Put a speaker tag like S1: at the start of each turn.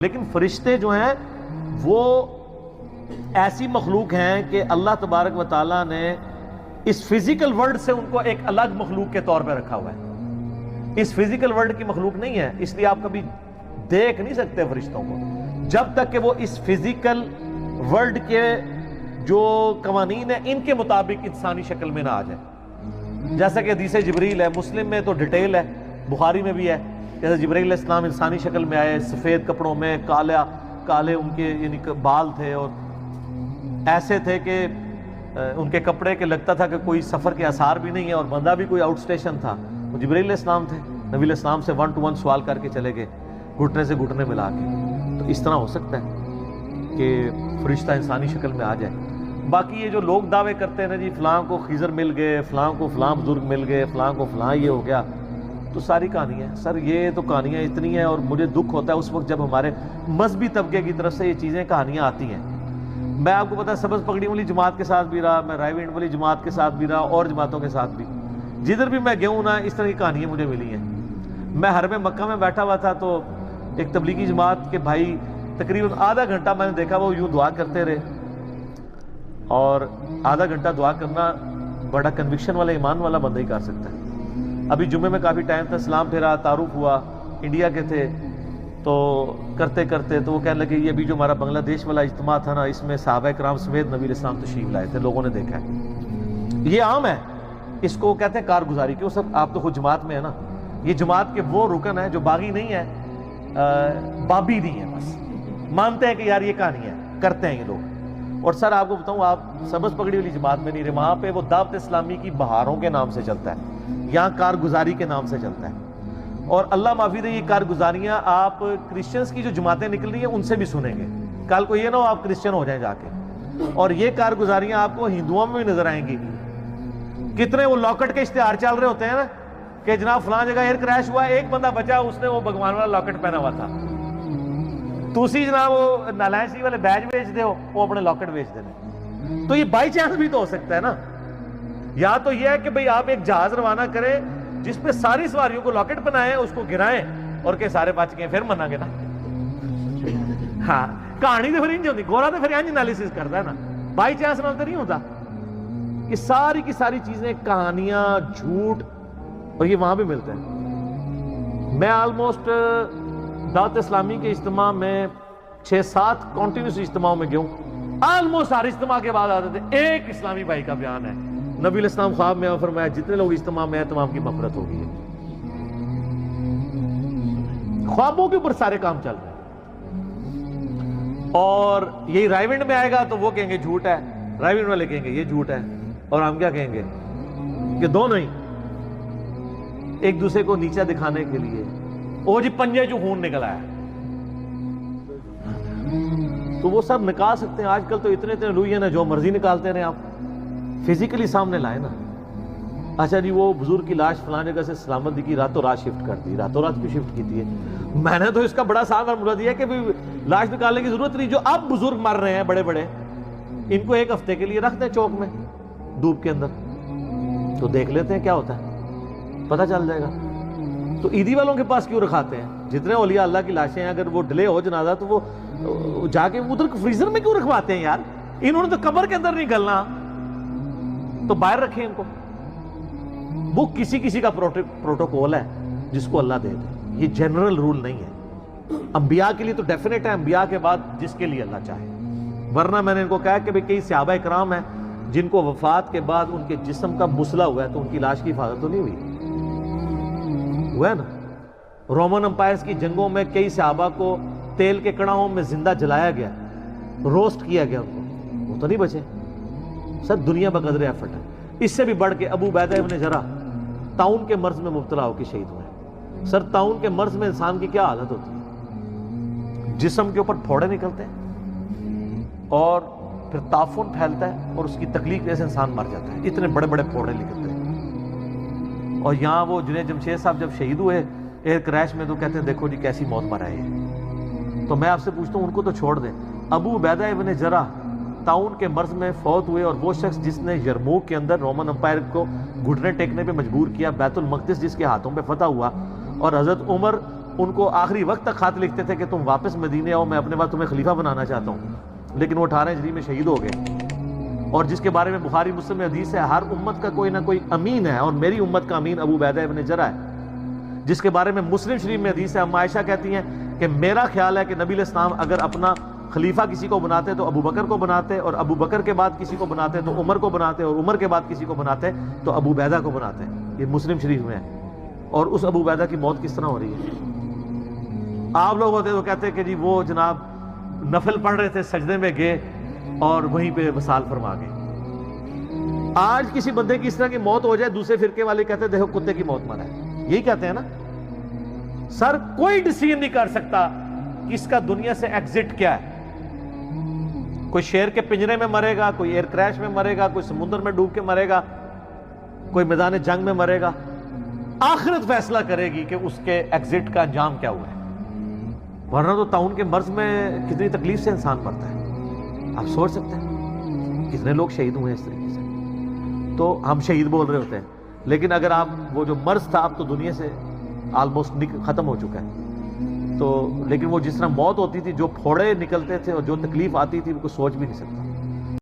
S1: لیکن فرشتے جو ہیں وہ ایسی مخلوق ہیں کہ اللہ تبارک و تعالیٰ نے اس فزیکل ورلڈ سے ان کو ایک الگ مخلوق کے طور پہ رکھا ہوا ہے. اس فزیکل ورلڈ کی مخلوق نہیں ہے, اس لیے آپ کبھی دیکھ نہیں سکتے فرشتوں کو جب تک کہ وہ اس فزیکل ورلڈ کے جو قوانین ہیں ان کے مطابق انسانی شکل میں نہ آ جائے. جیسا کہ حدیث جبریل ہے, مسلم میں تو ڈیٹیل ہے, بخاری میں بھی ہے. جیسے جبریل علیہ السلام انسانی شکل میں آئے, سفید کپڑوں میں, کالے ان کے یعنی بال تھے اور ایسے تھے کہ ان کے کپڑے کے لگتا تھا کہ کوئی سفر کے آثار بھی نہیں ہے, اور بندہ بھی کوئی آؤٹ سٹیشن تھا. وہ جبریل علیہ السلام تھے, نبی علیہ السلام سے 1 to 1 سوال کر کے چلے گئے, گھٹنے سے گھٹنے ملا کے. تو اس طرح ہو سکتا ہے کہ فرشتہ انسانی شکل میں آ جائے. باقی یہ جو لوگ دعوے کرتے ہیں نا جی فلاں کو خضر مل گئے, فلاں کو فلاں بزرگ مل گئے, فلاں کو فلاں یہ ہو گیا, تو ساری کہانی ہے سر. یہ تو کہانیاں اتنی ہیں, اور مجھے دکھ ہوتا ہے اس وقت جب ہمارے مذہبی طبقے کی طرف سے یہ چیزیں کہانیاں آتی ہیں. میں آپ کو پتا ہے سبز پگڑی والی جماعت کے ساتھ بھی رہا, میں رائے وینڈ والی جماعت کے ساتھ بھی رہا, اور جماعتوں کے ساتھ بھی, جدھر بھی میں گیا ہوں نا اس طرح کی کہانیاں مجھے ملی ہیں. میں حرم مکہ میں بیٹھا ہوا تھا تو ایک تبلیغی جماعت کے بھائی تقریباً آدھا گھنٹہ میں نے دیکھا وہ یوں دعا کرتے رہے, اور آدھا گھنٹہ دعا کرنا بڑا کنوکشن والا ایمان والا بندہ ہی کر سکتا ہے. ابھی جمعے میں کافی ٹائم تھا, سلام پھیرا, تعارف ہوا, انڈیا کے تھے, تو کرتے کرتے تو وہ کہنے لگے یہ ابھی جو ہمارا بنگلہ دیش والا اجتماع تھا نا اس میں صحابہ کرام سمیت نبی علیہ السلام تشریف لائے تھے, لوگوں نے دیکھا ہے. یہ عام ہے, اس کو کہتے ہیں کارگزاری. کیوں سب آپ تو خود جماعت میں ہے نا, یہ جماعت کے وہ رکن ہیں جو باغی نہیں ہے, بابی نہیں ہے, بس مانتے ہیں کہ یار یہ کہانی ہے, کرتے ہیں یہ لوگ. اور سر آپ کو بتاؤں, آپ سبز پگڑی والی جماعت میں نہیں رہے, وہاں پہ وہ دعوت اسلامی کی بہاروں کے نام سے چلتا ہے, یہاں کارگزاری کے نام سے چلتا ہے. اور اللہ معافی دے, یہ کارگزاریاں آپ کرسچنز کی جو جماعتیں نکل رہی ہیں ان سے بھی سنیں گے. کل کو یہ نہ ہو آپ کرسچن ہو جائیں جا کے. اور یہ کارگزاریاں آپ کو ہندوؤں میں بھی نظر آئیں گی. کتنے وہ لاکٹ کے اشتہار چل رہے ہوتے ہیں نا کہ جناب فلاں جگہ ایئر کریش ہوا, ایک بندہ بچا, اس نے وہ بھگوان والا لاکٹ پہنا ہوا تھا. تسی جناب وہ نالائن سی والے بیج بیچ دے ہو, وہ اپنے لاکٹ بیچ دے. تو یہ بائی چانس بھی تو ہو سکتا ہے نا. یا تو یہ ہے کہ بھئی آپ ایک جہاز روانہ کریں جس پہ ساری سواریوں کو لاکٹ بنائیں, اس کو گرائیں اور کہ سارے بچ گئے, پھر منا گے نا. ہاں کہانی تو پھر انج ہوتی, گورا تو پھر انج انالیسس کرتا ہے نا, بائی چانس نہ تو نہیں ہوتا. یہ ساری کی ساری چیزیں کہانیاں, جھوٹ, اور یہ وہاں بھی ملتے ہیں. میں آلموسٹ دعوت اسلامی کے اجتماع میں 6-7 کنٹینیوس اجتماعوں میں گیا ہوں. آلموسٹ ہر اجتماع کے بعد آتے تھے ایک اسلامی بھائی کا بیان ہے, نبی علیہ السلام خواب میں فرمایا جتنے لوگ اجتماع میں ہیں تمام کی مغفرت ہوگی ہے. خوابوں کے اوپر سارے کام چل رہے ہیں. اور یہی رائے وینڈ میں آئے گا تو وہ کہیں گے جھوٹ ہے, رائے وینڈ والے کہیں گے یہ جھوٹ ہے, اور ہم کیا کہیں گے کہ دونوں ہی ایک دوسرے کو نیچا دکھانے کے لیے, او جی پنجے جو خون نکل آیا تو وہ سب نکال سکتے ہیں. آج کل تو اتنے لوئی ہیں جو مرضی نکالتے رہے, آپ فزیکلی سامنے لائے نا. اچھا جی وہ بزرگ کی لاش فلاں جگہ سے سلامت کی راتوں رات شفٹ کر دی, راتوں رات کیوں شفٹ کی تھی؟ میں نے تو اس کا بڑا سادہ مراد دیا کہ لاش نکالنے کی ضرورت نہیں. جو اب بزرگ مر رہے ہیں بڑے بڑے, ان کو ایک ہفتے کے لیے رکھ دیں چوک میں دھوپ کے اندر, تو دیکھ لیتے ہیں کیا ہوتا ہے, پتہ چل جائے گا. تو عیدی والوں کے پاس کیوں رکھاتے ہیں؟ جتنے اولیاء اللہ کی لاشیں ہیں اگر وہ ڈلے ہو جنازہ تو وہ جا کے ادھر فریزر میں کیوں رکھواتے ہیں یار؟ انہوں نے تو قبر کے اندر نہیں گلنا, تو باہر رکھیں ان کو. وہ کسی کا پروٹوکول ہے جس کو اللہ دے دے, یہ جنرل رول نہیں ہے. انبیاء کے لیے تو ڈیفینیٹ ہے, انبیاء کے بعد جس کے لیے اللہ چاہے. ورنہ میں نے ان کو کہا کہ کئی صحابہ کرام ہیں جن کو وفات کے بعد ان کے جسم کا مسئلہ ہوا ہے تو ان کی لاش کی حفاظت تو نہیں ہوئی. ہوا ہے نا, رومن امپائرز کی جنگوں میں کئی صحابہ کو تیل کے کڑاہوں میں زندہ جلایا گیا, روسٹ کیا گیا, ان کو وہ تو نہیں بچے. سر دنیا بقدر ایفرٹ ہے. اس سے بھی بڑھ کے ابو عبیدہ ابن جراح طاعون کے مرض میں مبتلا ہو کے شہید ہوئے. سر طاعون کے مرض میں انسان کی کیا حالت ہوتی ہے؟ جسم کے اوپر پھوڑے نکلتے ہیں اور پھر تعفن پھیلتا ہے اور اس کی تکلیف جیسے انسان مر جاتا ہے. اتنے بڑے بڑے پھوڑے نکلتے ہیں. اور یہاں وہ جنید جمشید صاحب جب شہید ہوئے ایئر کریش میں تو کہتے ہیں دیکھو جی کیسی موت مر آئی ہے. تو میں آپ سے پوچھتا ہوں ان کو تو چھوڑ دیں. ابو عبیدہ ابن جراح طاعون کے مرض میں فوت ہوئے, اور وہ شخص جس نے یرموک کے اندر رومن امپائر کو گھٹنے ٹیکنے پہ مجبور کیا, بیت المقدس جس کے ہاتھوں پہ فتح ہوا, اور حضرت عمر ان کو آخری وقت تک خط لکھتے تھے کہ تم واپس مدینے آؤ، میں اپنے بعد تمہیں خلیفہ بنانا چاہتا ہوں، لیکن وہ 18 ہجری میں شہید ہو گئے۔ اور جس کے بارے میں بخاری مسلم میں حدیث ہے، ہر امت کا کوئی نہ کوئی امین ہے، اور میری امت کا امین ابو عبیدہ ابن جرح ہے، جس کے بارے میں مسلم شریف میں حدیث ہے۔ عائشہ کہتی ہیں کہ میرا خیال ہے کہ نبی علیہ السلام اگر اپنا خلیفہ کسی کو بناتے تو ابو بکر کو بناتے، اور ابو بکر کے بعد کسی کو بناتے تو عمر کو بناتے، اور عمر کے بعد کسی کو بناتے تو ابو عبیدہ کو بناتے۔ یہ مسلم شریف میں ہے۔ اور اس ابو عبیدہ کی موت کس طرح ہو رہی ہے؟ آپ لوگ ہوتے تو کہتے کہ جی وہ جناب نفل پڑھ رہے تھے، سجدے میں گئے اور وہیں پہ وصال فرما گئے۔ آج کسی بندے کی اس طرح کی موت ہو جائے، دوسرے فرقے والے کہتے ہیں دیکھو کتے کی موت مرا ہے، یہی کہتے ہیں نا۔ سر کوئی ڈیسیژن نہیں کر سکتا کہ اس کا دنیا سے ایگزٹ کیا ہے۔ کوئی شیر کے پنجرے میں مرے گا، کوئی ایئر کریش میں مرے گا، کوئی سمندر میں ڈوب کے مرے گا، کوئی میدان جنگ میں مرے گا۔ آخرت فیصلہ کرے گی کہ اس کے ایگزٹ کا انجام کیا ہوا ہے، ورنہ تو طاعون کے مرض میں کتنی تکلیف سے انسان مرتا ہے، آپ سوچ سکتے ہیں کتنے لوگ شہید ہوئے اس طریقے سے۔ تو ہم شہید بول رہے ہوتے ہیں، لیکن اگر آپ وہ جو مرض تھا اب تو دنیا سے آلموسٹ ختم ہو چکا ہے، تو لیکن وہ جس طرح موت ہوتی تھی، جو پھوڑے نکلتے تھے اور جو تکلیف آتی تھی، وہ کوئی سوچ بھی نہیں سکتا۔